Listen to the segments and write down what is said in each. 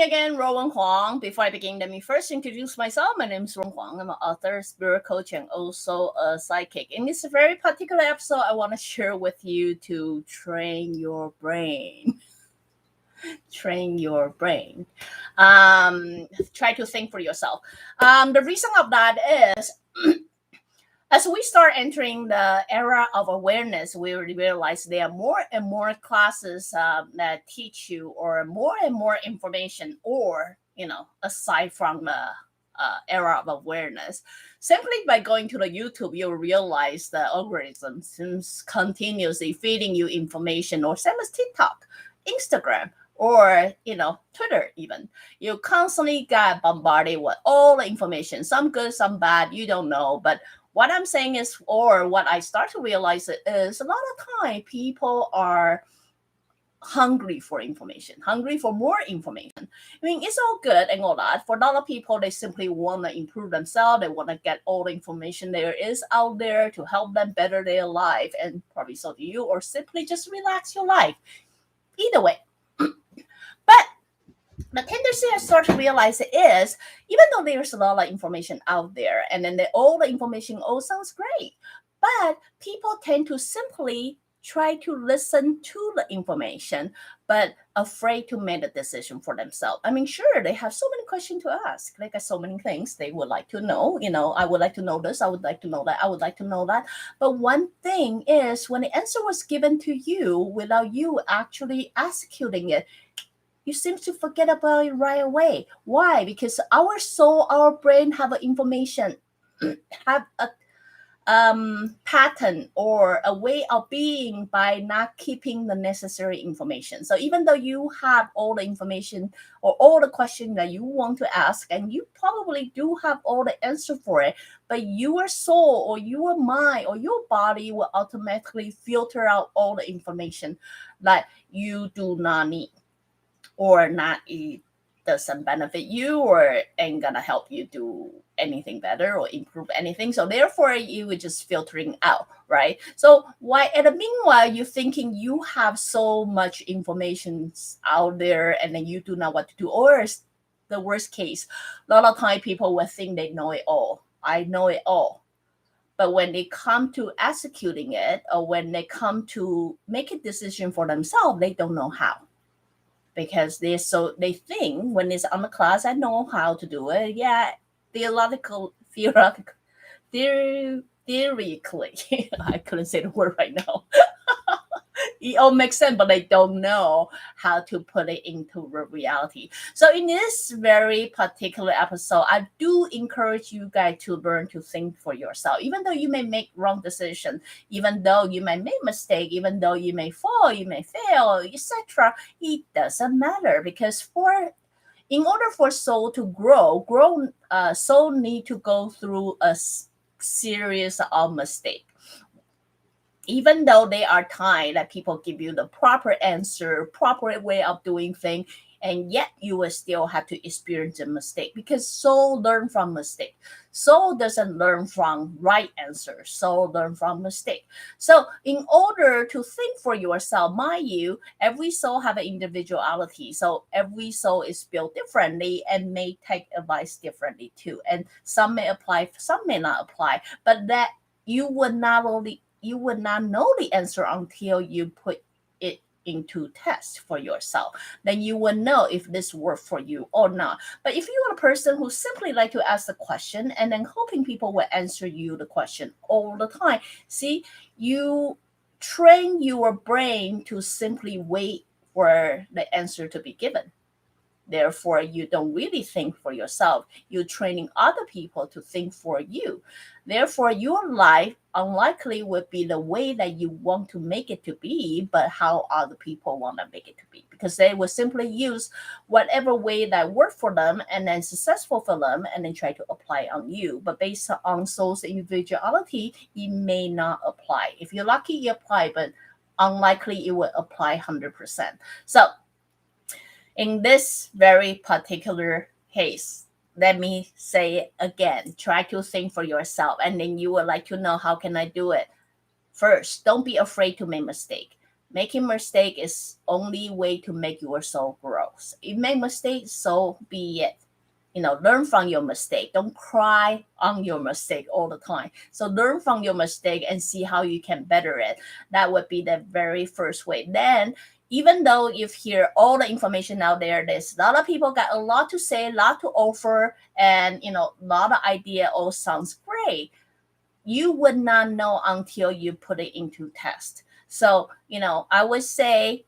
again, Ruowen Huang. Before I begin, let me first introduce myself. My name is Ruowen Huang. I'm an author, spirit coach, and also a psychic. In this very particular episode, I want to share with you to train your brain. Train your brain. Try to think for yourself. The reason of that is as we start entering the era of awareness, we realize there are more and more classes that teach you, or more and more information, or, aside from the era of awareness. Simply by going to the YouTube, you'll realize the algorithm seems continuously feeding you information, or same as TikTok, Instagram, or Twitter even. You constantly get bombarded with all the information, some good, some bad, you don't know. But what I'm saying is, or what I start to realize is, a lot of time people are hungry for information, hungry for more information. I mean, it's all good and all that. For a lot of people, they simply want to improve themselves. They want to get all the information there is out there to help them better their life, and probably so do you, or simply just relax your life. Either way. But the tendency I start to realize is, even though there's a lot of information out there, and then all the information all sounds great, but people tend to simply try to listen to the information, but afraid to make a decision for themselves. I mean, sure, they have so many questions to ask. They got so many things they would like to know. I would like to know this. I would like to know that. I would like to know that. But one thing is, when the answer was given to you without you actually executing it, you seem to forget about it right away. Why? Because our soul, our brain have information, have a pattern or a way of being by not keeping the necessary information. So even though you have all the information or all the questions that you want to ask, and you probably do have all the answer for it, but your soul or your mind or your body will automatically filter out all the information that you do not need, or not, it doesn't benefit you, or ain't gonna help you do anything better or improve anything. So therefore, you were just filtering out, right? So why, at the meanwhile, you're thinking you have so much information out there, and then you do not know what to do, or the worst case, a lot of time people will think they know it all. I know it all. But when they come to executing it, or when they come to make a decision for themselves, they don't know how. Because they think when it's on the class, I know how to do it. Yeah, theoretically, I couldn't say the word right now. It all makes sense, but they don't know how to put it into reality. So in this very particular episode, I do encourage you guys to learn to think for yourself. Even though you may make wrong decisions, even though you may make mistake, even though you may fall, you may fail, etc., it doesn't matter, because in order for soul to grow, soul need to go through a series of mistakes. Even though they are time that people give you the proper answer, proper way of doing things, and yet you will still have to experience a mistake, because soul learn from mistake. Soul doesn't learn from right answer. Soul learn from mistake. So in order to think for yourself, mind you, every soul have an individuality. So every soul is built differently and may take advice differently too. And some may apply, some may not apply. But that you would not know the answer until you put it into test for yourself. Then you will know if this worked for you or not. But if you are a person who simply like to ask the question and then hoping people will answer you the question all the time, see, you train your brain to simply wait for the answer to be given. Therefore, you don't really think for yourself. You're training other people to think for you. Therefore, your life unlikely would be the way that you want to make it to be, but how other people want to make it to be. Because they will simply use whatever way that worked for them and then successful for them, and then try to apply on you. But based on soul's individuality, it may not apply. If you're lucky, it apply, but unlikely it will apply 100%. So in this very particular case, let me say it again, try to think for yourself, and then you would like to know, how can I do it? First, don't be afraid to make mistake. making mistake is only way to make your soul grow. You make mistakes, so be it. Learn from your mistake. Don't cry on your mistake all the time. So learn from your mistake and see how you can better it. That would be the very first way. Then, even though you've heard all the information out there, there's a lot of people got a lot to say, a lot to offer, and a lot of idea all sounds great. You would not know until you put it into test. So, I would say,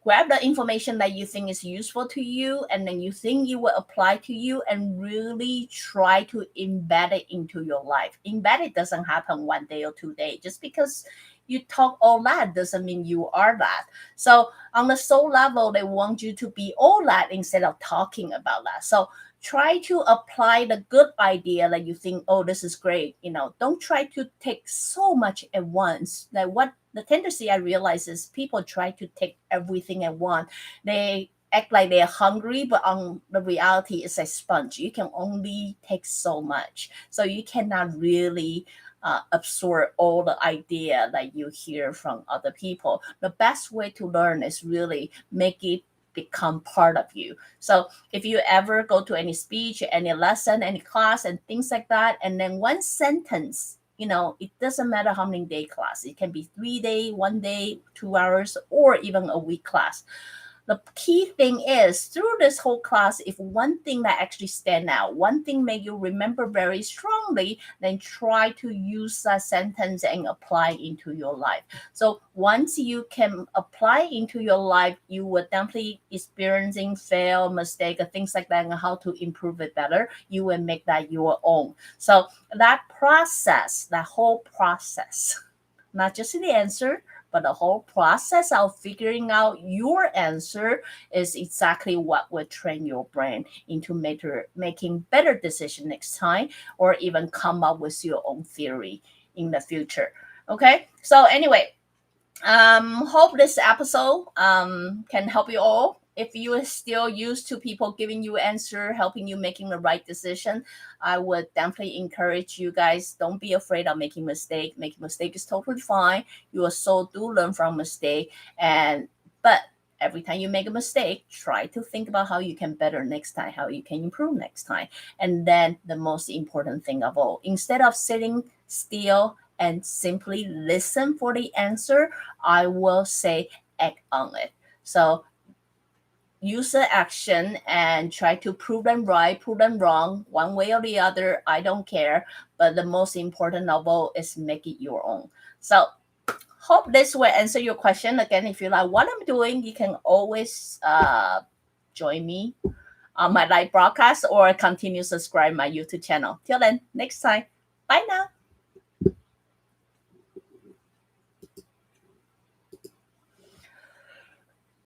grab the information that you think is useful to you and then you think you will apply to you and really try to embed it into your life. Embed it doesn't happen 1 day or 2 days. Just because you talk all that doesn't mean you are that. So on the soul level, they want you to be all that instead of talking about that. So try to apply the good idea that you think, oh, this is great. Don't try to take so much at once. Like what the tendency I realize is people try to take everything at once. They act like they're hungry, but on the reality, it's a sponge. You can only take so much. So you cannot really absorb all the idea that you hear from other people. The best way to learn is really make it become part of you. So if you ever go to any speech, any lesson, any class and things like that, and then one sentence, it doesn't matter how many day class. It can be 3 days, 1 day, 2 hours, or even a week class. The key thing is through this whole class, if one thing that actually stand out, one thing make you remember very strongly, then try to use that sentence and apply into your life. So once you can apply into your life, you will definitely experiencing fail, mistake, things like that, and how to improve it better. You will make that your own. So that process, that whole process, not just the answer, but the whole process of figuring out your answer is exactly what will train your brain into making better decisions next time, or even come up with your own theory in the future. Okay, so anyway, hope this episode can help you all. If you are still used to people giving you answer, helping you making the right decision, I would definitely encourage you guys, don't be afraid of making mistake. Making mistake is totally fine. You also do learn from mistake. But every time you make a mistake, try to think about how you can better next time, how you can improve next time. And then the most important thing of all, instead of sitting still and simply listen for the answer, I will say act on it. So use the action and try to prove them right, prove them wrong, one way or the other. I don't care. But the most important of all is make it your own. So hope this will answer your question. Again, if you like what I'm doing, you can always join me on my live broadcast or continue subscribe my YouTube channel. Till then, next time. Bye now.